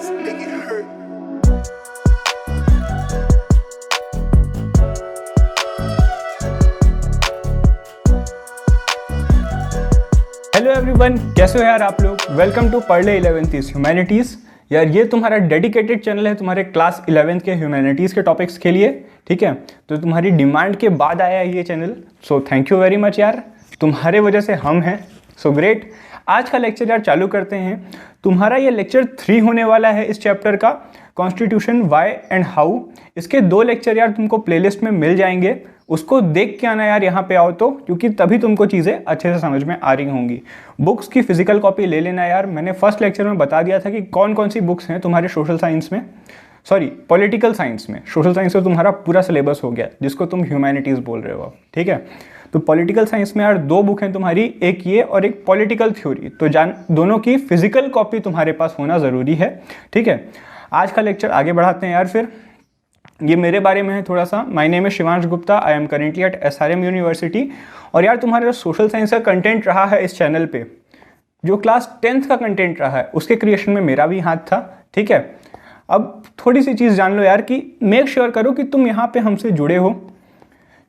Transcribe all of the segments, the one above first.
shots, make it hurt. Hello everyone, कैसे हो यार आप लोग। वेलकम टू पढ़ले 11th ह्यूमैनिटीज़। यार ये तुम्हारा डेडिकेटेड चैनल है तुम्हारे क्लास 11th के ह्यूमैनिटीज़ के टॉपिक्स के लिए, ठीक है। तो तुम्हारी डिमांड के बाद आया है ये channel, so thank you very much यार, तुम्हारे वजह से हम हैं, सो ग्रेट। आज का लेक्चर यार चालू करते हैं। तुम्हारा ये लेक्चर 3 होने वाला है इस चैप्टर का, कॉन्स्टिट्यूशन वाई एंड हाउ। इसके 2 लेक्चर यार तुमको प्लेलिस्ट में मिल जाएंगे, उसको देख के आना यार यहाँ पे आओ तो, क्योंकि तभी तुमको चीज़ें अच्छे से समझ में आ रही होंगी। बुक्स की फिजिकल कॉपी ले लेना यार, मैंने फर्स्ट लेक्चर में बता दिया था कि कौन कौन सी बुक्स हैं तुम्हारे सोशल साइंस में, सॉरी पॉलिटिकल साइंस में। सोशल साइंस में तुम्हारा पूरा सिलेबस हो गया जिसको तुम ह्यूमैनिटीज़ बोल रहे हो, ठीक है। तो पॉलिटिकल साइंस में यार 2 बुक हैं तुम्हारी, एक ये और एक पॉलिटिकल थ्योरी। तो दोनों की फिजिकल कॉपी तुम्हारे पास होना ज़रूरी है, ठीक है। आज का लेक्चर आगे बढ़ाते हैं यार। फिर ये मेरे बारे में है थोड़ा सा। माय नेम है Shivansh Gupta, I am currently eight SRM university. और यार तुम्हारा जो सोशल साइंस का कंटेंट रहा है इस चैनल पे, जो क्लास 10th का कंटेंट रहा है, उसके क्रिएशन में मेरा भी हाथ था, ठीक है। अब थोड़ी सी चीज़ जान लो यार कि मेक श्योर करो कि तुम यहाँ पे हमसे जुड़े हो,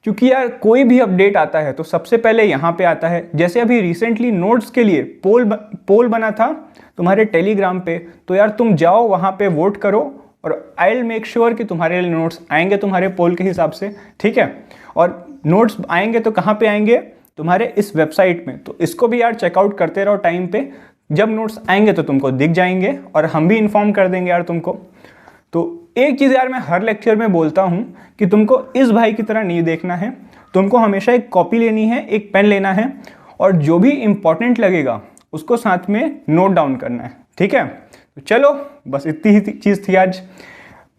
क्योंकि यार कोई भी अपडेट आता है तो सबसे पहले यहाँ पे आता है। जैसे अभी रिसेंटली नोट्स के लिए पोल बना था तुम्हारे टेलीग्राम पे, तो यार तुम जाओ वहाँ पे वोट करो और आई विल मेक श्योर कि तुम्हारे लिए नोट्स आएंगे तुम्हारे पोल के हिसाब से, ठीक है। और नोट्स आएंगे तो कहाँ पे आएंगे, तुम्हारे इस वेबसाइट में। तो इसको भी यार चेकआउट करते रहो टाइम पे, जब नोट्स आएंगे तो तुमको दिख जाएंगे और हम भी इन्फॉर्म कर देंगे यार तुमको। तो एक चीज़ यार मैं हर लेक्चर में बोलता हूँ कि तुमको इस भाई की तरह नहीं देखना है, तुमको हमेशा एक कॉपी लेनी है, एक पेन लेना है और जो भी इम्पोर्टेंट लगेगा उसको साथ में नोट डाउन करना है, ठीक है। तो चलो बस इतनी ही चीज़ थी आज।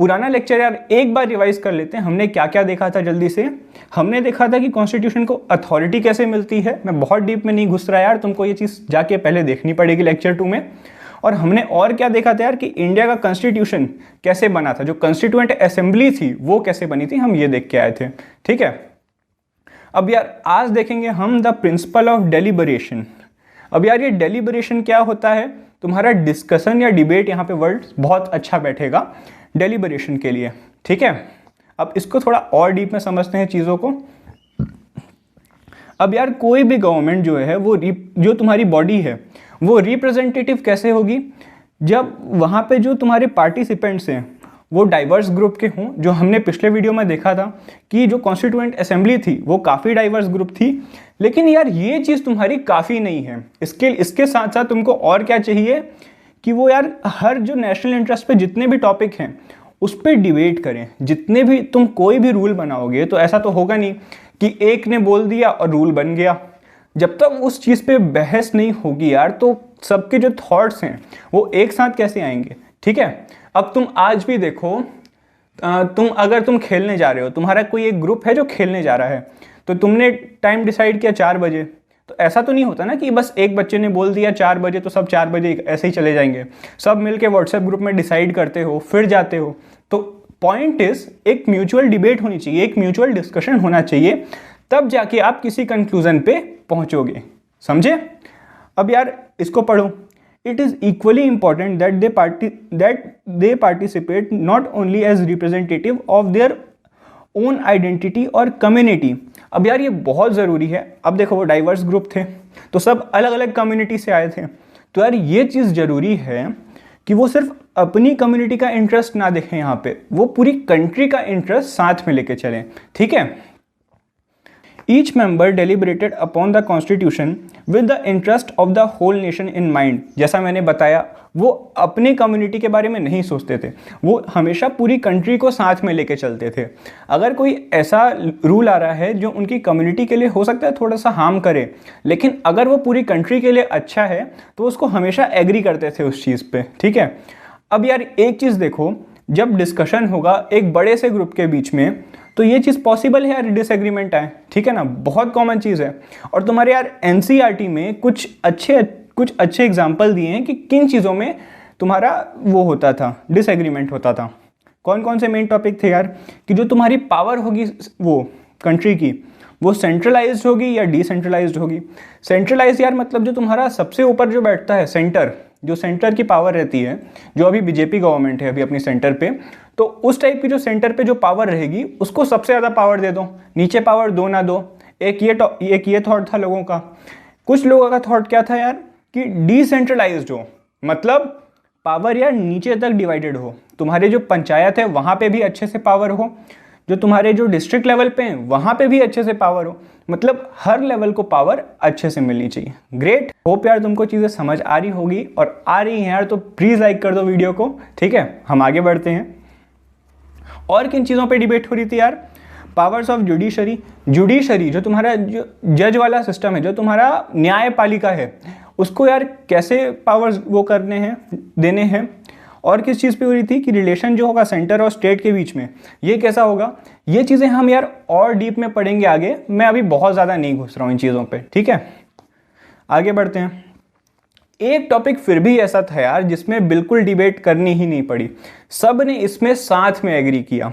पुराना लेक्चर यार एक बार रिवाइज कर लेते हैं। हमने क्या क्या देखा था जल्दी से। हमने देखा था कि कॉन्स्टिट्यूशन को अथॉरिटी कैसे मिलती है। मैं बहुत डीप में नहीं घुस रहा यार, तुमको ये चीज़ जाके पहले देखनी पड़ेगी लेक्चर 2 में। और हमने और क्या देखा था यार कि इंडिया का कॉन्स्टिट्यूशन कैसे बना था, जो कॉन्स्टिट्यूएंट असेंबली थी वो कैसे बनी थी, हम ये देख के आए थे, ठीक है। अब यार आज देखेंगे हम द प्रिंसिपल ऑफ डेलिबरेशन। अब यार ये डेलिबरेशन क्या होता है, तुम्हारा डिस्कशन या डिबेट, यहाँ पे वर्ड बहुत अच्छा बैठेगा डेलिबरेशन के लिए, ठीक है। अब इसको थोड़ा और डीप में समझते हैं चीज़ों को। अब यार कोई भी गवर्नमेंट जो है वो जो तुम्हारी बॉडी है वो रिप्रेजेंटेटिव कैसे होगी, जब वहाँ पे जो तुम्हारे पार्टिसिपेंट्स हैं वो डाइवर्स ग्रुप के हों। जो हमने पिछले वीडियो में देखा था कि जो कॉन्स्टिट्यूएंट असेंबली थी वो काफ़ी डाइवर्स ग्रुप थी। लेकिन यार ये चीज़ तुम्हारी काफ़ी नहीं है। इसके साथ साथ तुमको और क्या चाहिए कि वो यार हर जो नेशनल इंटरेस्ट पे जितने भी टॉपिक हैं उस पर डिबेट करें। जितने भी तुम कोई भी रूल बनाओगे तो ऐसा तो होगा नहीं कि एक ने बोल दिया और रूल बन गया। जब तक उस चीज़ पे बहस नहीं होगी यार तो सबके जो थॉट्स हैं वो एक साथ कैसे आएंगे, ठीक है। अब तुम आज भी देखो, अगर तुम खेलने जा रहे हो, तुम्हारा कोई एक ग्रुप है जो खेलने जा रहा है, तो तुमने टाइम डिसाइड किया 4 बजे, तो ऐसा तो नहीं होता ना कि बस एक बच्चे ने बोल दिया 4 बजे तो सब 4 बजे ऐसे ही चले जाएंगे। सब मिलके व्हाट्सएप ग्रुप में डिसाइड करते हो फिर जाते हो। तो पॉइंट इज एक म्यूचुअल डिबेट होनी चाहिए, एक म्यूचुअल डिस्कशन होना चाहिए, तब जाके आप किसी कंक्लूजन पे पहुंचोगे, समझे। अब यार इसको पढ़ो। It is equally important that they participate not only as representative of their own identity और कम्युनिटी। अब यार ये बहुत ज़रूरी है। अब देखो वो डाइवर्स ग्रुप थे तो सब अलग अलग कम्युनिटी से आए थे, तो यार ये चीज़ ज़रूरी है कि वो सिर्फ अपनी कम्युनिटी का इंटरेस्ट ना देखें, यहाँ पे वो पूरी कंट्री का इंटरेस्ट साथ में लेके चलें, ठीक है। Each member deliberated upon the constitution with the interest of the whole nation in mind। जैसा मैंने बताया वो अपने कम्युनिटी के बारे में नहीं सोचते थे, वो हमेशा पूरी कंट्री को साथ में लेके चलते थे। अगर कोई ऐसा रूल आ रहा है जो उनकी कम्युनिटी के लिए हो सकता है थोड़ा सा हार्म करे, लेकिन अगर वो पूरी कंट्री के लिए अच्छा है तो उसको हमेशा एग्री करते थे उस चीज़ पे, ठीक है। अब यार एक चीज़ देखो, जब डिस्कशन होगा एक बड़े से ग्रुप के बीच में तो ये चीज़ पॉसिबल है यार डिसएग्रीमेंट आए, ठीक है ना, बहुत कॉमन चीज़ है। और तुम्हारे यार NCERT में कुछ अच्छे एग्जाम्पल दिए हैं कि किन चीज़ों में तुम्हारा वो होता था, डिसएग्रीमेंट होता था। कौन कौन से मेन टॉपिक थे यार, कि जो तुम्हारी पावर होगी वो कंट्री की, वो सेंट्रलाइज्ड होगी या डिसेंट्रलाइज्ड होगी। सेंट्रलाइज्ड यार मतलब जो तुम्हारा सबसे ऊपर जो बैठता है सेंटर, जो सेंटर की पावर रहती है, जो अभी बीजेपी गवर्नमेंट है अभी अपनी सेंटर पे, तो उस टाइप की जो सेंटर पे जो पावर रहेगी उसको सबसे ज़्यादा पावर दे दो, नीचे पावर दो ना दो। एक ये थॉट था लोगों का। कुछ लोगों का थॉट क्या था यार कि डिसेंट्रलाइज्ड हो, मतलब पावर यार नीचे तक डिवाइडेड हो, तुम्हारे जो पंचायत है वहाँ पे भी अच्छे से पावर हो, जो तुम्हारे जो डिस्ट्रिक्ट लेवल पे हैं वहाँ पे भी अच्छे से पावर हो, मतलब हर लेवल को पावर अच्छे से मिलनी चाहिए। ग्रेट, होप यार तुमको चीज़ें समझ आ रही होगी, और आ रही हैं यार तो प्लीज़ लाइक कर दो वीडियो को, ठीक है। हम आगे बढ़ते हैं। और किन चीज़ों पे डिबेट हो रही थी यार? पावर्स ऑफ जुडिशरी जो तुम्हारा जो जज वाला सिस्टम है, जो तुम्हारा न्यायपालिका है, उसको यार कैसे पावर्स वो करने हैं, देने हैं। और किस चीज़ पे हो रही थी कि रिलेशन जो होगा सेंटर और स्टेट के बीच में ये कैसा होगा। ये चीज़ें हम यार और डीप में पढ़ेंगे आगे, मैं अभी बहुत ज़्यादा नहीं घुस रहा हूँ इन चीज़ों पे, ठीक है। आगे बढ़ते हैं। एक टॉपिक फिर भी ऐसा था यार जिसमें बिल्कुल डिबेट करनी ही नहीं पड़ी, सब ने इसमें साथ में एग्री किया।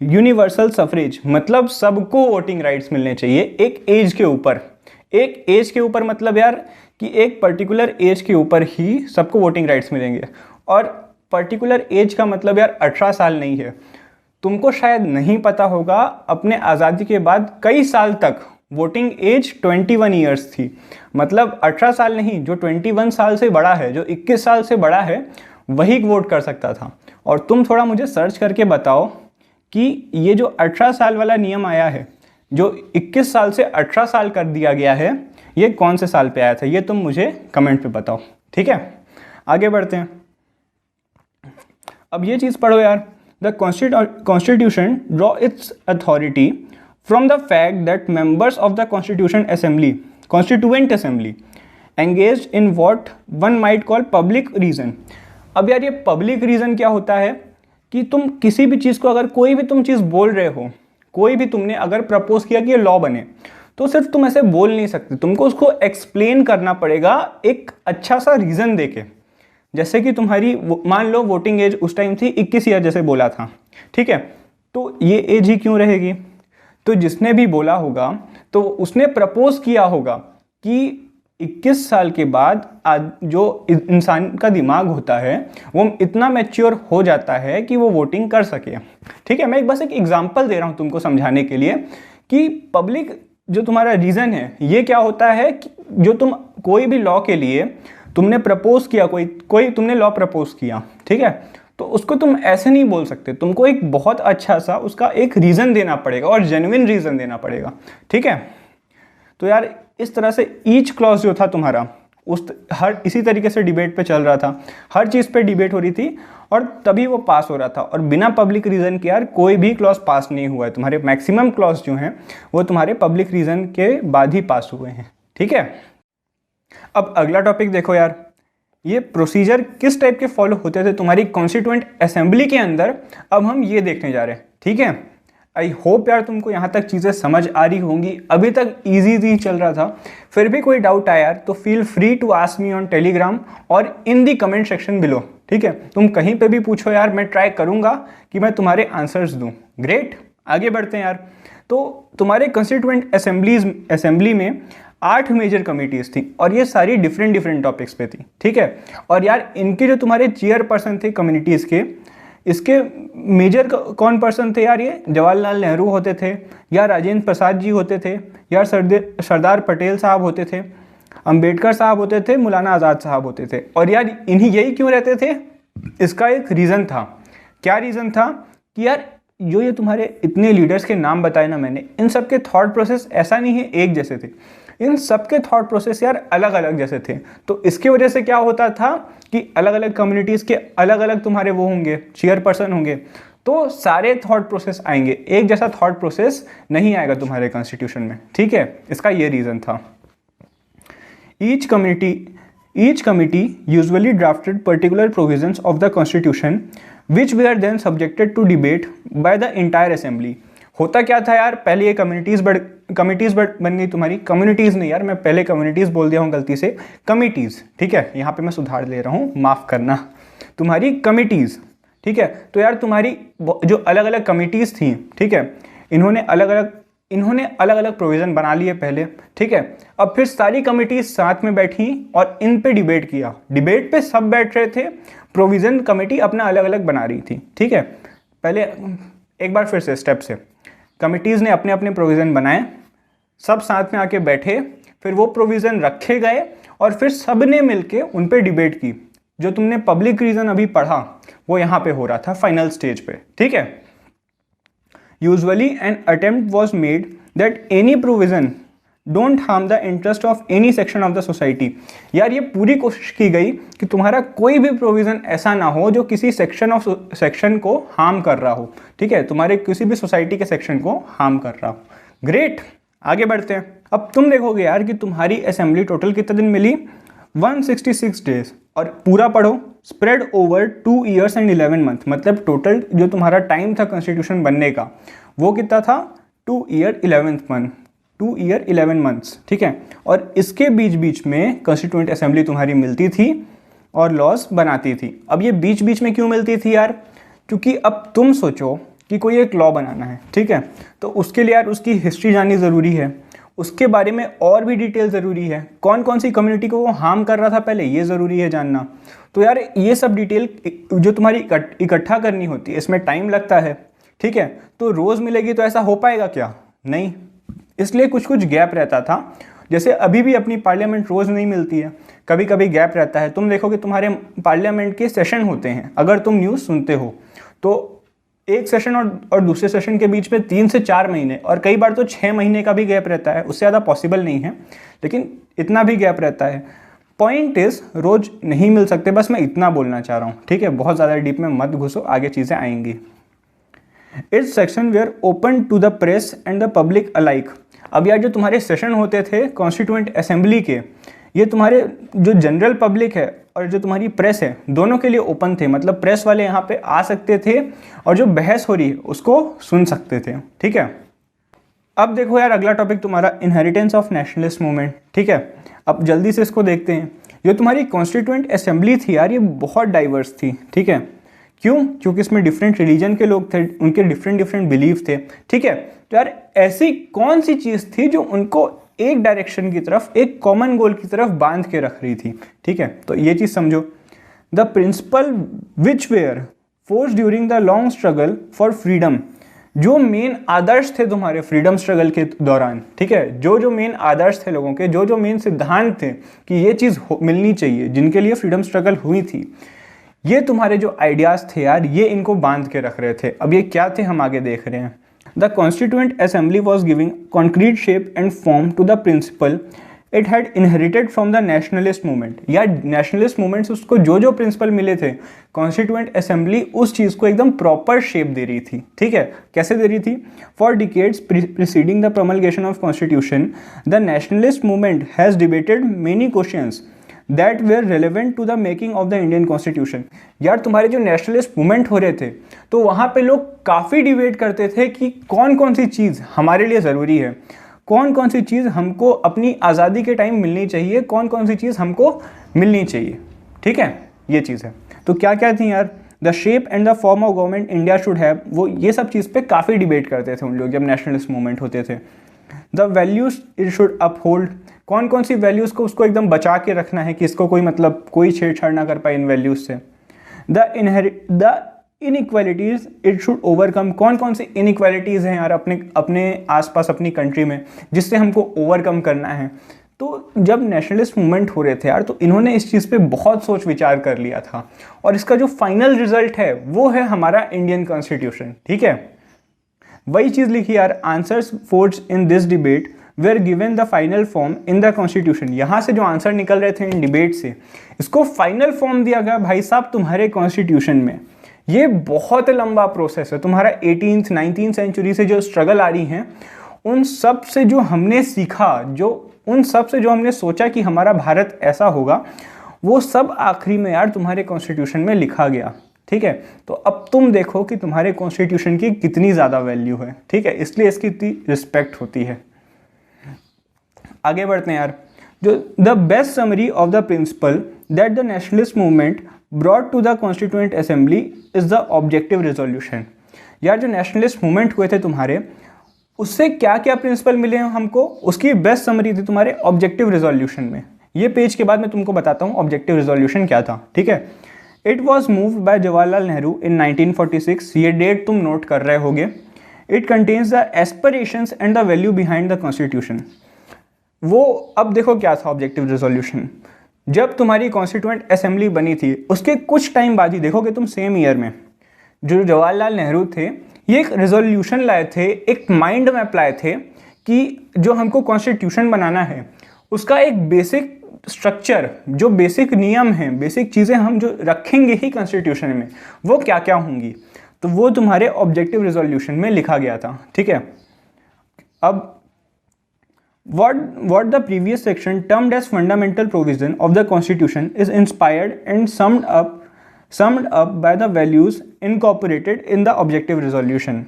यूनिवर्सल सफरेज, मतलब सबको वोटिंग राइट्स मिलने चाहिए एक एज के ऊपर। एक एज के ऊपर मतलब यार कि एक पर्टिकुलर एज के ऊपर ही सबको वोटिंग राइट्स मिलेंगे। और पर्टिकुलर एज का मतलब यार 18 साल नहीं है। तुमको शायद नहीं पता होगा, अपने आज़ादी के बाद कई साल तक वोटिंग एज 21 ईयर्स थी, मतलब 18 साल नहीं, जो 21 साल से बड़ा है, जो 21 साल से बड़ा है वही वोट कर सकता था। और तुम थोड़ा मुझे सर्च करके बताओ कि ये जो 18 साल वाला नियम आया है, जो 21 साल से 18 साल कर दिया गया है, ये कौन से साल पे आया था, ये तुम मुझे कमेंट पे बताओ, ठीक है। आगे बढ़ते हैं। अब ये चीज़ पढ़ो यार, the constitution draw its authority from the fact that members of the constituent assembly engaged in what one might call public reason. अब यार ये पब्लिक रीजन क्या होता है कि तुम किसी भी चीज़ को, अगर कोई भी तुम चीज़ बोल रहे हो, कोई भी तुमने अगर प्रपोज किया कि ये लॉ बने, तो सिर्फ तुम ऐसे बोल नहीं सकते, तुमको उसको एक्सप्लेन करना पड़ेगा एक अच्छा सा रीज़न देके। जैसे कि तुम्हारी मान लो वोटिंग एज उस टाइम थी 21 ईयर, जैसे बोला था, ठीक है, तो ये एज ही क्यों रहेगी? तो जिसने भी बोला होगा तो उसने प्रपोज किया होगा कि 21 साल के बाद जो इंसान का दिमाग होता है वो इतना मैच्योर हो जाता है कि वो वोटिंग कर सके, ठीक है। मैं बस एक एग्जांपल दे रहा हूँ तुमको समझाने के लिए कि पब्लिक जो तुम्हारा रीज़न है ये क्या होता है कि जो तुम कोई भी लॉ के लिए तुमने प्रपोज किया, कोई तुमने लॉ प्रपोज किया, ठीक है, तो उसको तुम ऐसे नहीं बोल सकते, तुमको एक बहुत अच्छा सा उसका एक रीज़न देना पड़ेगा और जेन्युइन रीज़न देना पड़ेगा, ठीक है। तो यार इस तरह से ईच क्लॉज जो था तुम्हारा हर इसी तरीके से डिबेट पे चल रहा था, हर चीज़ पे डिबेट हो रही थी और तभी वो पास हो रहा था। और बिना पब्लिक रीज़न के यार कोई भी क्लॉज पास नहीं हुआ है, तुम्हारे मैक्सिमम क्लॉज जो हैं वो तुम्हारे पब्लिक रीज़न के बाद ही पास हुए हैं, ठीक है। अब अगला टॉपिक देखो यार, ये प्रोसीजर किस टाइप के फॉलो होते थे तुम्हारी कॉन्स्टिट्यूएंट असेंबली के अंदर, अब हम ये देखने जा रहे हैं, ठीक है। आई होप यार तुमको यहाँ तक चीज़ें समझ आ रही होंगी, अभी तक इजी चल रहा था। फिर भी कोई डाउट आया यार तो feel free to ask me on Telegram और in the comment section below, ठीक है। तुम कहीं पे भी पूछो यार, मैं ट्राई करूँगा कि मैं तुम्हारे आंसर्स दूँ। ग्रेट, आगे बढ़ते हैं यार। तो तुम्हारे कॉन्स्टिट्यूएंट असेंबली में 8 मेजर कमिटीज़ थी और ये सारी डिफरेंट टॉपिक्स पे थी, ठीक है। और यार इनके जो तुम्हारे चेयरपर्सन थे कम्युनिटीज़ के, इसके मेजर कौन पर्सन थे यार? ये जवाहरलाल नेहरू होते थे, या राजेंद्र प्रसाद जी होते थे, या सरदार पटेल साहब होते थे, अंबेडकर साहब होते थे, मौलाना आज़ाद साहब होते थे। और यार इन्हीं यही क्यों रहते थे? इसका एक रीज़न था। क्या रीज़न था? कि यार जो ये तुम्हारे इतने लीडर्स के नाम बताए ना मैंने, इन सब के थॉट प्रोसेस ऐसा नहीं है एक जैसे थे, इन सब के थॉट प्रोसेस यार अलग अलग जैसे थे। तो इसकी वजह से क्या होता था कि अलग अलग कम्युनिटीज़ के अलग अलग तुम्हारे वो होंगे, चेयरपर्सन होंगे, तो सारे थॉट प्रोसेस आएंगे, एक जैसा थॉट प्रोसेस नहीं आएगा तुम्हारे कॉन्स्टिट्यूशन में, ठीक है। इसका ये रीज़न था। Each committee usually drafted particular provisions of the constitution which were then subjected to debate by the entire assembly। होता क्या था यार, पहले ये कम्युनिटीज़ बन गई तुम्हारी, कम्युनिटीज़ नहीं यार, मैं पहले कम्युनिटीज़ बोल दिया हूँ गलती से, कमिटीज़, ठीक है। यहाँ पे मैं सुधार ले रहा हूँ, माफ़ करना, तुम्हारी कमिटीज़, ठीक है। तो यार तुम्हारी जो अलग अलग कमिटीज़ थी, ठीक है, इन्होंने अलग अलग इन्होंने अलग अलग प्रोविज़न बना लिए पहले, ठीक है। अब फिर सारी कमिटीज साथ में बैठी और इन पे डिबेट किया। डिबेट पे सब बैठ रहे थे, प्रोविज़न कमेटी अपना अलग अलग बना रही थी, ठीक है। पहले एक बार फिर से स्टेप से, कमिटीज़ ने अपने अपने प्रोविज़न बनाए, सब साथ में आके बैठे, फिर वो प्रोविज़न रखे गए और फिर सब ने मिलके उन पे डिबेट की। जो तुमने पब्लिक रीजन अभी पढ़ा वो यहाँ पे हो रहा था फाइनल स्टेज पे, ठीक है। Usually an attempt was made that any provision don't harm the interest of any section of the society. यार ये पूरी कोशिश की गई कि तुम्हारा कोई भी प्रोविज़न ऐसा ना हो जो किसी सेक्शन को हार्म कर रहा हो, ठीक है, तुम्हारे किसी भी सोसाइटी के सेक्शन को हार्म कर रहा हो। ग्रेट, आगे बढ़ते हैं। अब तुम देखोगे यार कि तुम्हारी असेंबली टोटल कितने दिन मिली, 166 डेज, और पूरा पढ़ो, spread over 2 years and 11 months, मतलब टोटल जो तुम्हारा टाइम था कॉन्स्टिट्यूशन बनने का वो कितना था, 2 year 11 months, ठीक है। और इसके बीच बीच में कॉन्स्टिट्यूएंट असेंबली तुम्हारी मिलती थी और लॉज बनाती थी। अब ये बीच बीच में क्यों मिलती थी यार, क्योंकि अब तुम सोचो कि कोई एक लॉ बनाना है, ठीक है, तो उसके लिए यार उसकी हिस्ट्री जाननी ज़रूरी है, उसके बारे में और भी डिटेल ज़रूरी है, कौन कौन सी कम्युनिटी को वो हार्म कर रहा था पहले ये ज़रूरी है जानना। तो यार ये सब डिटेल जो तुम्हारी इकट्ठा करनी होती है इसमें टाइम लगता है, ठीक है। तो रोज़ मिलेगी तो ऐसा हो पाएगा क्या, नहीं, इसलिए कुछ कुछ गैप रहता था। जैसे अभी भी अपनी पार्लियामेंट रोज़ नहीं मिलती है, कभी कभी गैप रहता है। तुम देखोगे तुम्हारे पार्लियामेंट के सेशन होते हैं, अगर तुम न्यूज़ सुनते हो तो एक सेशन और दूसरे सेशन के बीच में 3 से 4 महीने और कई बार तो 6 महीने का भी गैप रहता है। उससे ज़्यादा पॉसिबल नहीं है, लेकिन इतना भी गैप रहता है। पॉइंट इज रोज नहीं मिल सकते, बस मैं इतना बोलना चाह रहा हूँ, ठीक है। बहुत ज़्यादा डीप में मत घुसो, आगे चीज़ें आएंगी। Its section were open to the press and the public alike. अब यार जो तुम्हारे सेशन होते थे कॉन्स्टिट्यूएंट असेंबली के, ये तुम्हारे जो जनरल पब्लिक है और जो तुम्हारी प्रेस है दोनों के लिए ओपन थे, मतलब प्रेस वाले यहाँ पे आ सकते थे और जो बहस हो रही है उसको सुन सकते थे, ठीक है। अब देखो यार अगला टॉपिक तुम्हारा इनहेरिटेंस ऑफ नेशनलिस्ट मूवमेंट, ठीक है। अब जल्दी से इसको देखते हैं। जो तुम्हारी कॉन्स्टिट्यूएंट असेंबली थी यार ये बहुत डाइवर्स थी, ठीक है। क्यों, क्योंकि इसमें डिफरेंट रिलीजन के लोग थे, उनके डिफरेंट बिलीफ थे, ठीक है। तो यार ऐसी कौन सी चीज़ थी जो उनको एक डायरेक्शन की तरफ, एक कॉमन गोल की तरफ बांध के रख रही थी, ठीक है। तो ये चीज़ समझो, the principle which were force during the long struggle for freedom. जो मेन आदर्श थे तुम्हारे फ्रीडम स्ट्रगल के दौरान, ठीक है, जो मेन आदर्श थे लोगों के, जो मेन सिद्धांत थे कि ये चीज़ मिलनी चाहिए, जिनके लिए फ्रीडम स्ट्रगल हुई थी, ये तुम्हारे जो आइडियाज़ थे यार ये इनको बांध के रख रहे थे। अब ये क्या थे हम आगे देख रहे हैं। The constituent assembly was giving concrete shape and form to the principle it had inherited from the nationalist movement. यार नेशनलिस्ट मूवमेंट से उसको जो प्रिंसिपल मिले थे, कॉन्स्टिट्यूएंट असेंबली उस चीज़ को एकदम प्रॉपर शेप दे रही थी, ठीक है। कैसे दे रही थी, for decades preceding the promulgation of constitution the nationalist movement has debated many questions that were relevant to the making of the Indian constitution. यार तुम्हारे जो नेशनलिस्ट मूवमेंट हो रहे थे तो वहाँ पे लोग काफ़ी डिबेट करते थे कि कौन कौन सी चीज़ हमारे लिए ज़रूरी है, कौन कौन सी चीज़ हमको अपनी आज़ादी के टाइम मिलनी चाहिए, कौन कौन सी चीज़ हमको मिलनी चाहिए, ठीक है। ये चीज़ है। तो क्या क्या थी यार, the shape and the form of government India should have, वो ये सब चीज़ पे काफ़ी डिबेट करते थे उन लोग जब नेशनलिस्ट मूवमेंट होते थे। The values it should uphold, कौन कौन सी वैल्यूज़ को उसको एकदम बचा के रखना है कि इसको कोई मतलब कोई छेड़छाड़ ना कर पाए इन वैल्यूज़ से। The inequalities it should overcome, कौन कौन सी इनइक्वालिटीज़ हैं यार अपने आसपास अपनी कंट्री में जिससे हमको ओवरकम करना है। तो जब नेशनलिस्ट मूवमेंट हो रहे थे यार तो इन्होंने इस चीज़ पे बहुत सोच विचार कर लिया था और इसका जो फाइनल रिजल्ट है वो है हमारा इंडियन कॉन्स्टिट्यूशन, ठीक है। वही चीज़ लिखी यार, answers force in this debate were given the final form in the constitution. यहाँ से जो आंसर निकल रहे थे इन डिबेट से, इसको फाइनल फॉर्म दिया गया भाई साहब तुम्हारे कॉन्स्टिट्यूशन में। ये बहुत लंबा प्रोसेस है, तुम्हारा 18th 19th सेंचुरी से जो स्ट्रगल आ रही हैं उन सब से जो हमने सीखा, उन सब से जो हमने सोचा कि हमारा भारत ऐसा होगा, वो सब आखिरी में यार तुम्हारे कॉन्स्टिट्यूशन में लिखा गया, ठीक है। तो अब तुम देखो कि तुम्हारे कॉन्स्टिट्यूशन की कितनी ज़्यादा वैल्यू है, ठीक है, इसलिए इसकी इतनी रिस्पेक्ट होती है। आगे बढ़ते हैं यार। जो the best summary of the principle that the nationalist movement brought to the constituent assembly is the objective resolution. यार जो नेशनलिस्ट मूवमेंट हुए थे तुम्हारे, उससे क्या क्या प्रिंसिपल मिले हैं हमको, उसकी बेस्ट समरी थी तुम्हारे ऑब्जेक्टिव रिजोल्यूशन में। ये पेज के बाद मैं तुमको बताता हूँ ऑब्जेक्टिव रिजोल्यूशन क्या था, ठीक है। It was moved by Jawaharlal Nehru in 1946, ये डेट तुम नोट कर रहे होगे। It contains the aspirations and the value behind the constitution. वो अब देखो क्या था ऑब्जेक्टिव रिजोल्यूशन। जब तुम्हारी कॉन्स्टिट्यूएंट असेंबली बनी थी उसके कुछ टाइम बाद ही देखोगे तुम, सेम ईयर में जो जवाहरलाल नेहरू थे ये एक रिजोल्यूशन लाए थे, एक माइंड मैप लाए थे कि जो हमको कॉन्स्टिट्यूशन बनाना है उसका एक बेसिक स्ट्रक्चर, जो बेसिक नियम हैं, बेसिक चीज़ें हम जो रखेंगे ही कॉन्स्टिट्यूशन में वो क्या क्या होंगी। तो वो तुम्हारे ऑब्जेक्टिव रिजोल्यूशन में लिखा गया था, ठीक है। अब what the previous section termed as fundamental provision of the constitution is inspired and summed up by the values incorporated in the objective resolution।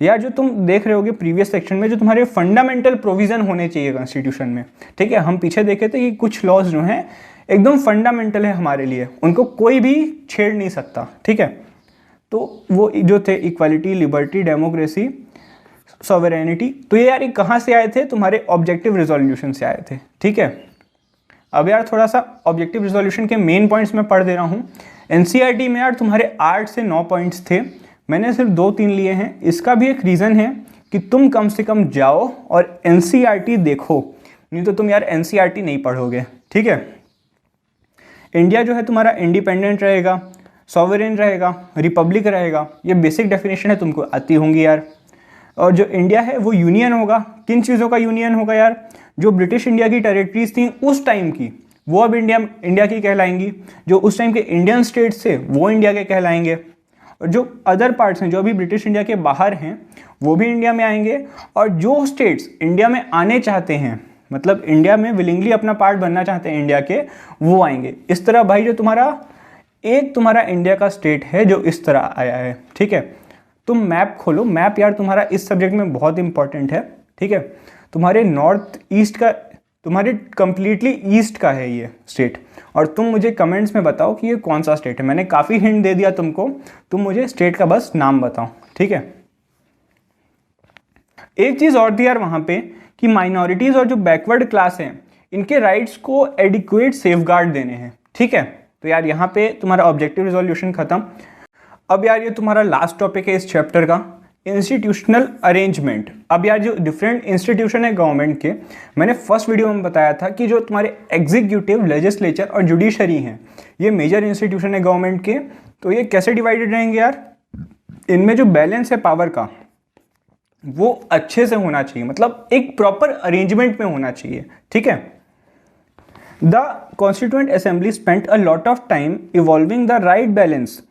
यार जो तुम देख रहे होगे प्रीवियस सेक्शन में जो तुम्हारे फंडामेंटल प्रोविजन होने चाहिए कॉन्स्टिट्यूशन में, ठीक है। हम पीछे देखे थे कि कुछ लॉज जो हैं एकदम फंडामेंटल है हमारे लिए, उनको कोई भी छेड़ नहीं सकता, ठीक है। तो वो जो थे इक्वालिटी, लिबर्टी, डेमोक्रेसी, सॉवरेनिटी, तो ये यार कहाँ से आए थे, तुम्हारे ऑब्जेक्टिव रिजोल्यूशन से आए थे, ठीक है। अब यार थोड़ा सा ऑब्जेक्टिव रिजोल्यूशन के मेन पॉइंट्स मैं पढ़ दे रहा हूँ। एनसीईआरटी में यार तुम्हारे 8 से 9 पॉइंट्स थे, मैंने सिर्फ 2-3 लिए हैं। इसका भी एक रीज़न है कि तुम कम से कम जाओ और एनसीईआरटी देखो, नहीं तो तुम यार एनसीईआरटी नहीं पढ़ोगे, ठीक है। इंडिया जो है तुम्हारा इंडिपेंडेंट रहेगा, सॉवरेन रहेगा, रिपब्लिक रहेगा, ये बेसिक डेफिनेशन है, तुमको आती होंगी यार। और जो इंडिया है वो यूनियन होगा, किन चीज़ों का यूनियन होगा यार, जो ब्रिटिश इंडिया की टेरिटरीज थी उस टाइम की वो अब इंडिया की कहलाएंगी, जो उस टाइम के इंडियन स्टेट्स थे वो इंडिया के कहलाएंगे, और जो अदर पार्ट्स हैं जो अभी ब्रिटिश इंडिया के बाहर हैं वो भी इंडिया में आएंगे, और जो स्टेट्स इंडिया में आने चाहते हैं, मतलब इंडिया में विलिंगली अपना पार्ट बनना चाहते हैं इंडिया के, वो आएंगे। इस तरह भाई जो तुम्हारा इंडिया का स्टेट है जो इस तरह आया है, ठीक है। तुम मैप खोलो, मैप यार तुम्हारा इस सब्जेक्ट में बहुत इंपॉर्टेंट है, ठीक है। तुम्हारे नॉर्थ ईस्ट का, तुम्हारे कंप्लीटली ईस्ट का है ये स्टेट, और तुम मुझे कमेंट्स में बताओ कि ये कौन सा स्टेट है। मैंने काफ़ी हिंट दे दिया तुमको, तुम मुझे स्टेट का बस नाम बताओ, ठीक है। एक चीज़ और थी यार वहाँ पे कि माइनॉरिटीज़ और जो बैकवर्ड क्लास हैं इनके राइट्स को एडिक्वेट सेफगार्ड देने हैं, ठीक है। तो यार यहाँ पे तुम्हारा ऑब्जेक्टिव रिजोल्यूशन खत्म। अब यार ये तुम्हारा लास्ट टॉपिक है इस चैप्टर का, इंस्टीट्यूशनल अरेंजमेंट। अब यार जो डिफरेंट इंस्टीट्यूशन है गवर्नमेंट के, मैंने फर्स्ट वीडियो में बताया था कि जो तुम्हारे एग्जीक्यूटिव, लेजिस्लेचर और जुडिशरी हैं ये मेजर इंस्टीट्यूशन है गवर्नमेंट के। तो ये कैसे डिवाइडेड रहेंगे यार, इनमें जो बैलेंस है पावर का वो अच्छे से होना चाहिए, मतलब एक प्रॉपर अरेंजमेंट में होना चाहिए, ठीक है। The constituent assembly spent a lot of time evolving the right balance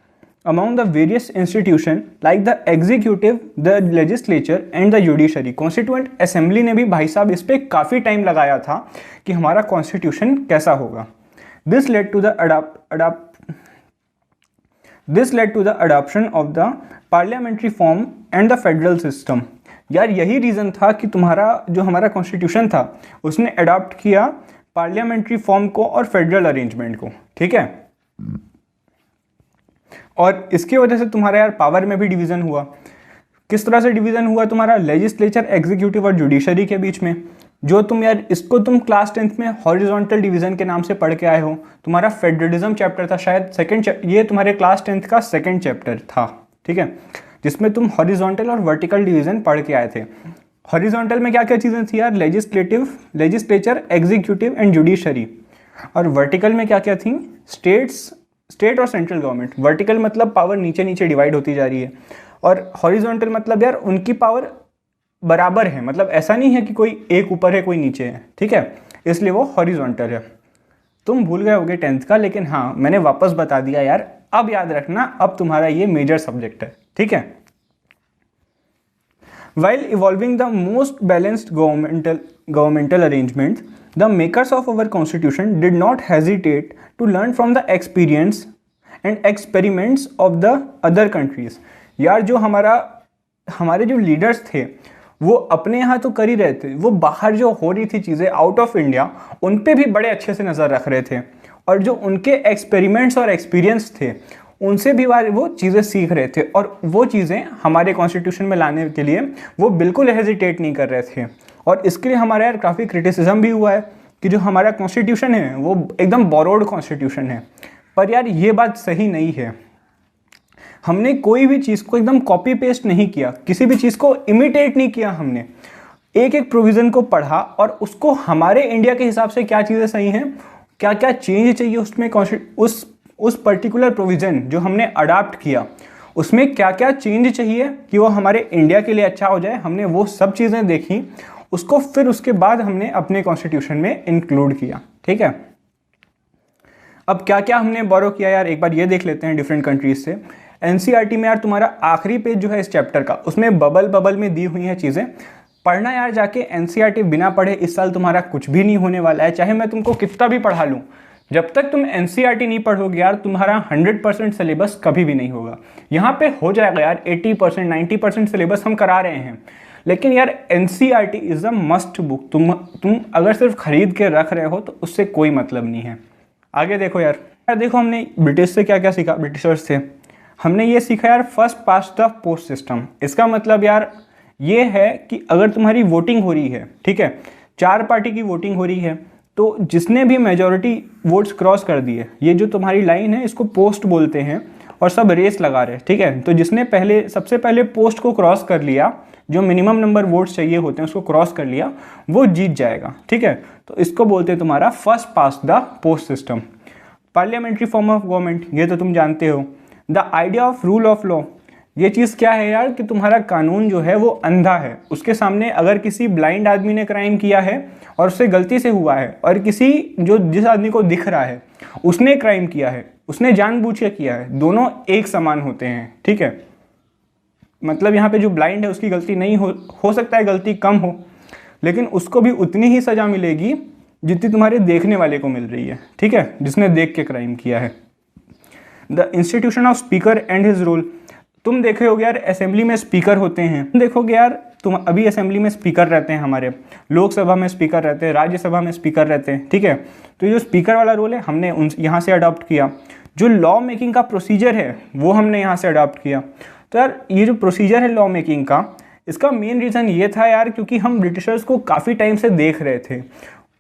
among the various institutions like the executive, the legislature and the judiciary। Constituent assembly ने भी भाई साहब इस पे काफ़ी टाइम लगाया था कि हमारा कॉन्स्टिट्यूशन कैसा होगा। This led to the adoption of the parliamentary form and the federal system। यार यही रीज़न था कि तुम्हारा जो हमारा कॉन्स्टिट्यूशन था उसने अडॉप्ट किया पार्लियामेंट्री फॉर्म को और फेडरल अरेंजमेंट को, ठीक है। और इसकी वजह से तुम्हारा यार पावर में भी डिवीज़न हुआ। किस तरह से डिवीज़न हुआ तुम्हारा, लेजिस्लेचर, एग्जीक्यूटिव और जुडिशरी के बीच में। जो तुम यार इसको तुम क्लास 10th में हॉरिजॉन्टल डिवीज़न के नाम से पढ़ के आए हो, तुम्हारा फेडरलिज्म चैप्टर था शायद ये तुम्हारे क्लास 10th का सेकेंड चैप्टर था, ठीक है, जिसमें तुम हॉरिजॉन्टल और वर्टिकल डिवीज़न पढ़ के आए थे। हॉरिजॉन्टल में क्या क्या चीज़ें थी यार, लेजिस्लेचर, एग्जीक्यूटिव एंड जुडिशरी, और वर्टिकल में क्या क्या थी, स्टेट और सेंट्रल गवर्नमेंट। वर्टिकल मतलब पावर नीचे नीचे डिवाइड होती जा रही है, और हॉरिजॉन्टल मतलब यार उनकी पावर बराबर है, मतलब ऐसा नहीं है कि कोई एक ऊपर है कोई नीचे है, ठीक है, इसलिए वो हॉरिजॉन्टल है। तुम भूल गए होगे 10th का, लेकिन हाँ मैंने वापस बता दिया यार, अब याद रखना, अब तुम्हारा ये मेजर सब्जेक्ट है, ठीक है। While evolving the most balanced governmental arrangements, the makers of our constitution did not hesitate to learn from the experience and experiments of the other countries। यार जो हमारे जो लीडर्स थे वो अपने यहाँ तो कर ही रहे थे, वो बाहर जो हो रही थी चीज़ें आउट ऑफ इंडिया उन पे भी बड़े अच्छे से नज़र रख रहे थे, और जो उनके एक्सपेरिमेंट्स और एक्सपीरियंस थे उनसे भी वो चीज़ें सीख रहे थे और वो चीज़ें हमारे कॉन्स्टिट्यूशन में लाने के लिए वो बिल्कुल हेजिटेट नहीं कर रहे थे। और इसके लिए हमारा यार काफ़ी क्रिटिसिज्म भी हुआ है कि जो हमारा कॉन्स्टिट्यूशन है वो एकदम बोरोड कॉन्स्टिट्यूशन है। पर यार ये बात सही नहीं है। हमने कोई भी चीज़ को एकदम कॉपी पेस्ट नहीं किया, किसी भी चीज़ को इमिटेट नहीं किया। हमने एक एक प्रोविज़न को पढ़ा और उसको हमारे इंडिया के हिसाब से क्या चीज़ें सही हैं, क्या क्या चेंज चाहिए उसमें, उस पर्टिकुलर प्रोविज़न जो हमने अडाप्ट किया उसमें क्या क्या चेंज चाहिए कि वो हमारे इंडिया के लिए अच्छा हो जाए। हमने वो सब चीज़ें देखी, उसको फिर उसके बाद हमने अपने कॉन्स्टिट्यूशन में इंक्लूड किया। ठीक है, अब क्या क्या हमने बोरो किया यार, एक बार ये देख लेते हैं डिफरेंट कंट्रीज से। एनसीईआरटी में यार तुम्हारा आखिरी पेज जो है इस चैप्टर का, उसमें बबल में दी हुई हैं चीज़ें। पढ़ना यार जाके एनसीईआरटी, बिना पढ़े इस साल तुम्हारा कुछ भी नहीं होने वाला है। चाहे मैं तुमको कितना भी पढ़ा लूँ, जब तक तुम एनसीईआरटी नहीं पढ़ोगे यार तुम्हारा 100% सिलेबस कभी भी नहीं होगा। यहाँ पे हो जाएगा यार 80% 90% सिलेबस हम करा रहे हैं, लेकिन यार NCERT is a must book. तुम अगर सिर्फ खरीद के रख रहे हो तो उससे कोई मतलब नहीं है। आगे देखो यार देखो हमने ब्रिटिश से क्या क्या सीखा, ब्रिटिशर्स से हमने ये सीखा यार first past the post system. इसका मतलब यार ये है कि अगर तुम्हारी वोटिंग हो रही है, ठीक है, 4 पार्टी की वोटिंग हो रही है, तो जिसने भी मेजॉरिटी वोट्स क्रॉस कर दिए, ये जो तुम्हारी लाइन है इसको पोस्ट बोलते हैं और सब रेस लगा रहे हैं। ठीक है, तो जिसने सबसे पहले पोस्ट को क्रॉस कर लिया, जो मिनिमम नंबर वोट्स चाहिए होते हैं उसको क्रॉस कर लिया, वो जीत जाएगा। ठीक है, तो इसको बोलते हैं तुम्हारा first past the post system. Parliamentary form of government, ये तो तुम जानते हो। The idea of rule of law, ये चीज़ क्या है यार कि तुम्हारा कानून जो है वो अंधा है। उसके सामने अगर किसी ब्लाइंड आदमी ने क्राइम किया है और उससे गलती से हुआ है, और जिस आदमी को दिख रहा है उसने क्राइम किया है, उसने जानबूझ के किया है, दोनों एक समान होते हैं। ठीक है, मतलब यहाँ पे जो ब्लाइंड है उसकी गलती नहीं हो सकता है गलती कम हो, लेकिन उसको भी उतनी ही सज़ा मिलेगी जितनी तुम्हारे देखने वाले को मिल रही है। ठीक है, जिसने देख के क्राइम किया है। The institution of speaker and his role, तुम देखे होगे यार असेंबली में स्पीकर होते हैं, तुम देखोगे यार तुम अभी असेंबली में स्पीकर रहते हैं, हमारे लोकसभा में स्पीकर रहते हैं, राज्यसभा में स्पीकर रहते हैं। ठीक है, तो ये जो स्पीकर वाला रोल है हमने यहाँ से अडॉप्ट किया। जो लॉ मेकिंग का प्रोसीजर है वो हमने यहाँ से अडॉप्ट किया। तो यार ये जो प्रोसीजर है लॉ मेकिंग का, इसका मेन रीज़न ये था यार क्योंकि हम ब्रिटिशर्स को काफ़ी टाइम से देख रहे थे,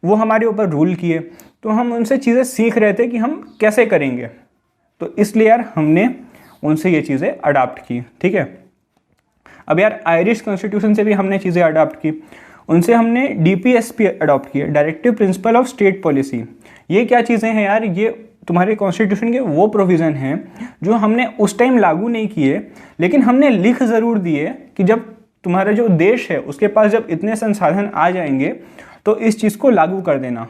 वो हमारे ऊपर रूल किए, तो हम उनसे चीज़ें सीख रहे थे कि हम कैसे करेंगे। तो इसलिए यार हमने उनसे ये चीज़ें अडॉप्ट की। ठीक है, अब यार आयरिश कॉन्स्टिट्यूशन से भी हमने चीज़ें अडॉप्ट की। उनसे हमने डीपीएसपी अडॉप्ट किए, directive principle of state policy. ये क्या चीज़ें हैं यार, ये तुम्हारे कॉन्स्टिट्यूशन के वो प्रोविज़न हैं जो हमने उस टाइम लागू नहीं किए, लेकिन हमने लिख ज़रूर दिए कि जब तुम्हारा जो देश है उसके पास जब इतने संसाधन आ जाएंगे तो इस चीज़ को लागू कर देना।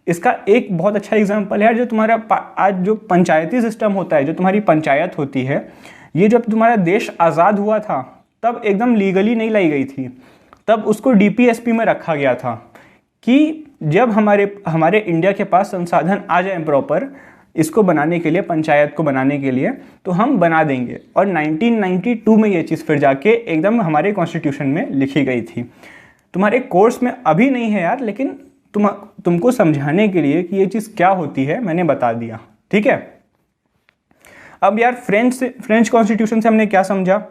इसका एक बहुत अच्छा एग्जांपल है जो तुम्हारा आज जो पंचायती सिस्टम होता है, जो तुम्हारी पंचायत होती है, ये जब तुम्हारा देश आज़ाद हुआ था तब एकदम लीगली नहीं लाई गई थी, तब उसको डीपीएसपी में रखा गया था कि जब हमारे इंडिया के पास संसाधन आ जाए प्रॉपर इसको बनाने के लिए, पंचायत को बनाने के लिए, तो हम बना देंगे। और 1992 में ये चीज़ फिर जाके एकदम हमारे कॉन्स्टिट्यूशन में लिखी गई थी। तुम्हारे कोर्स में अभी नहीं है यार, लेकिन तुमको समझाने के लिए कि ये चीज़ क्या होती है मैंने बता दिया। ठीक है, अब यार फ्रेंच कॉन्स्टिट्यूशन से हमने क्या समझा,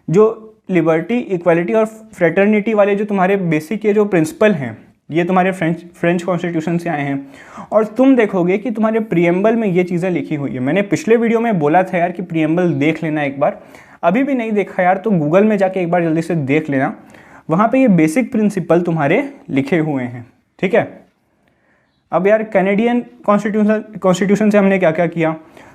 जो लिबर्टी, इक्वालिटी और फ्रेटर्निटी वाले जो तुम्हारे बेसिक ये जो प्रिंसिपल हैं, ये तुम्हारे फ्रेंच कॉन्स्टिट्यूशन से आए हैं। और तुम देखोगे कि तुम्हारे प्रीएम्बल में ये चीज़ें लिखी हुई है। मैंने पिछले वीडियो में बोला था यार कि प्रीएम्बल देख लेना एक बार, अभी भी नहीं देखा यार तो गूगल में जाके एक बार जल्दी से देख लेना, वहाँ पे ये बेसिक प्रिंसिपल तुम्हारे लिखे हुए हैं। ठीक है, अब यार कैनेडियन कॉन्स्टिट्यूशन से हमने क्या क्या किया,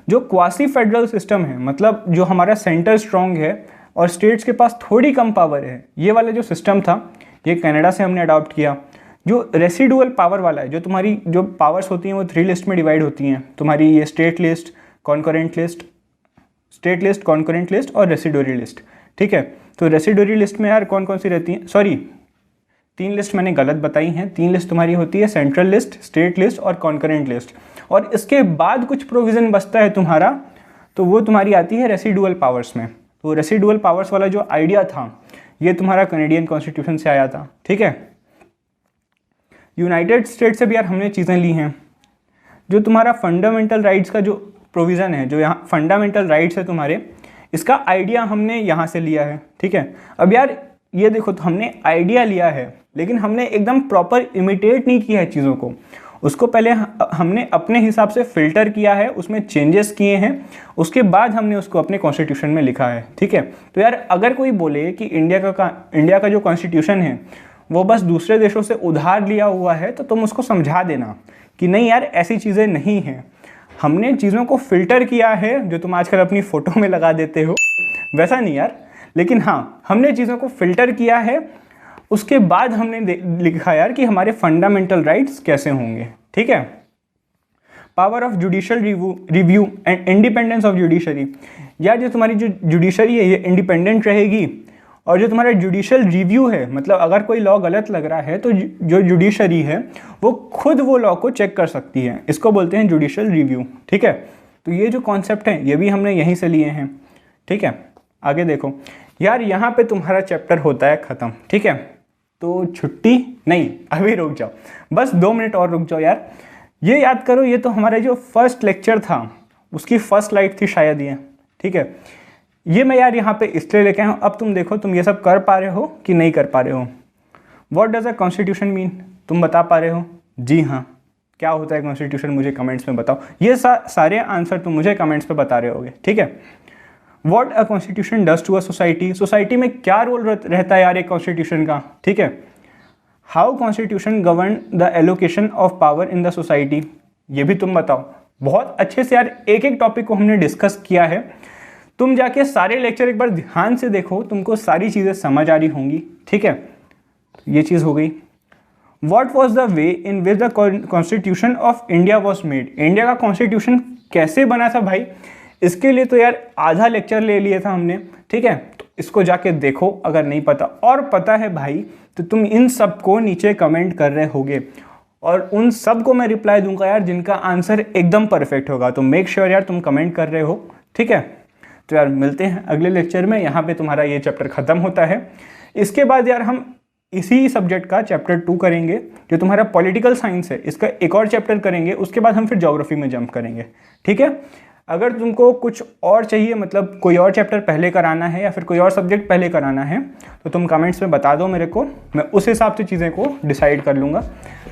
जो क्वासी फेडरल सिस्टम है, मतलब जो हमारा सेंटर स्ट्रॉन्ग है और स्टेट्स के पास थोड़ी कम पावर है, ये वाला जो सिस्टम था ये कनाडा से हमने अडॉप्ट किया। जो रेसिडुअल पावर वाला है, जो तुम्हारी जो पावर्स होती हैं वो 3 लिस्ट में डिवाइड होती हैं, तुम्हारी ये स्टेट लिस्ट, कॉन्करेंट लिस्ट और रेसिडुअरी लिस्ट। ठीक है, तो रेसिडुअरी लिस्ट में यार कौन कौन सी रहती हैं, सॉरी 3 लिस्ट मैंने गलत बताई हैं। 3 लिस्ट तुम्हारी होती है सेंट्रल लिस्ट, स्टेट लिस्ट और कॉन्करेंट लिस्ट, और इसके बाद कुछ प्रोविज़न बचता है तुम्हारा, तो वो तुम्हारी आती है रेसिडुअल पावर्स में। तो रेसिडुअल पावर्स वाला जो आइडिया था ये तुम्हारा कैनेडियन कॉन्स्टिट्यूशन से आया था। ठीक है, यूनाइटेड स्टेट्स से भी यार हमने चीज़ें ली हैं। जो तुम्हारा फंडामेंटल राइट्स का जो प्रोविज़न है, जो यहाँ फंडामेंटल राइट्स है तुम्हारे, इसका आइडिया हमने यहाँ से लिया है, ठीक है। अब यार ये देखो, तो हमने आइडिया लिया है लेकिन हमने एकदम प्रॉपर इमिटेट नहीं किया है चीज़ों को। उसको पहले हमने अपने हिसाब से फ़िल्टर किया है, उसमें चेंजेस किए हैं, उसके बाद हमने उसको अपने कॉन्स्टिट्यूशन में लिखा है, ठीक है। तो यार अगर कोई बोले कि इंडिया का जो कॉन्स्टिट्यूशन है वो बस दूसरे देशों से उधार लिया हुआ है, तो तुम उसको समझा देना कि नहीं यार ऐसी चीज़ें नहीं हैं, हमने चीज़ों को फ़िल्टर किया है, जो तुम आजकल अपनी फ़ोटो में लगा देते हो वैसा नहीं यार, लेकिन हाँ हमने चीज़ों को फ़िल्टर किया है, उसके बाद हमने लिखा यार कि हमारे फंडामेंटल राइट्स कैसे होंगे, ठीक है। Power of judicial review and independence of judiciary, यार जो तुम्हारी जो जुडिशरी है ये इंडिपेंडेंट रहेगी, और जो तुम्हारा जुडिशियल रिव्यू है, मतलब अगर कोई लॉ गलत लग रहा है तो जो जुडिशरी है वो खुद वो लॉ को चेक कर सकती है, इसको बोलते हैं जुडिशियल रिव्यू, ठीक है। तो ये जो कॉन्सेप्ट है ये भी हमने यहीं से लिए हैं, ठीक है। आगे देखो यार, यहाँ पे तुम्हारा चैप्टर होता है ख़त्म, ठीक है। तो छुट्टी नहीं, अभी रुक जाओ, बस 2 मिनट और रुक जाओ यार। ये याद करो, ये तो हमारा जो फर्स्ट लेक्चर था उसकी फर्स्ट स्लाइड थी शायद ये, ठीक है। ये मैं यार यहाँ पे इसलिए लेके आया हूँ। अब तुम देखो तुम ये सब कर पा रहे हो कि नहीं कर पा रहे हो। What does a constitution mean, तुम बता पा रहे हो? जी हाँ, क्या होता है कॉन्स्टिट्यूशन, मुझे कमेंट्स में बताओ। ये सारे आंसर तुम मुझे कमेंट्स पे बता रहे होगे, ठीक है। What a constitution does to a society, society में क्या रोल रहता है यार एक कॉन्स्टिट्यूशन का, ठीक है। How constitution govern the allocation of power in the society, ये भी तुम बताओ। बहुत अच्छे से यार एक एक टॉपिक को हमने डिस्कस किया है, तुम जाके सारे लेक्चर एक बार ध्यान से देखो, तुमको सारी चीज़ें समझ आ रही होंगी, ठीक है। ये चीज़ हो गई। What was the way in which the constitution of India was made, India का कॉन्स्टिट्यूशन कैसे बना था भाई, इसके लिए तो यार आधा लेक्चर ले लिया था हमने, ठीक है। तो इसको जाके देखो अगर नहीं पता, और पता है भाई तो तुम इन सब को नीचे कमेंट कर रहे होगे, और उन सब को मैं रिप्लाई दूंगा यार जिनका आंसर एकदम परफेक्ट होगा। तो मेक श्योर यार तुम कमेंट कर रहे हो, ठीक है। तो यार मिलते हैं अगले लेक्चर में, यहाँ पे तुम्हारा ये चैप्टर ख़त्म होता है। इसके बाद यार हम इसी सब्जेक्ट का चैप्टर 2 करेंगे, जो तुम्हारा पॉलिटिकल साइंस है, इसका एक और चैप्टर करेंगे, उसके बाद हम फिर ज्योग्राफी में जंप करेंगे, ठीक है। अगर तुमको कुछ और चाहिए, मतलब कोई और चैप्टर पहले कराना है या फिर कोई और सब्जेक्ट पहले कराना है, तो तुम कमेंट्स में बता दो मेरे को, मैं उस हिसाब से चीज़ें को डिसाइड कर लूँगा।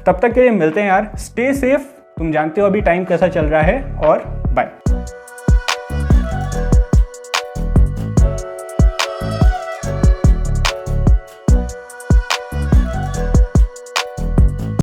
तब तक के लिए मिलते हैं यार, स्टे सेफ। तुम जानते हो अभी टाइम कैसा चल रहा है, और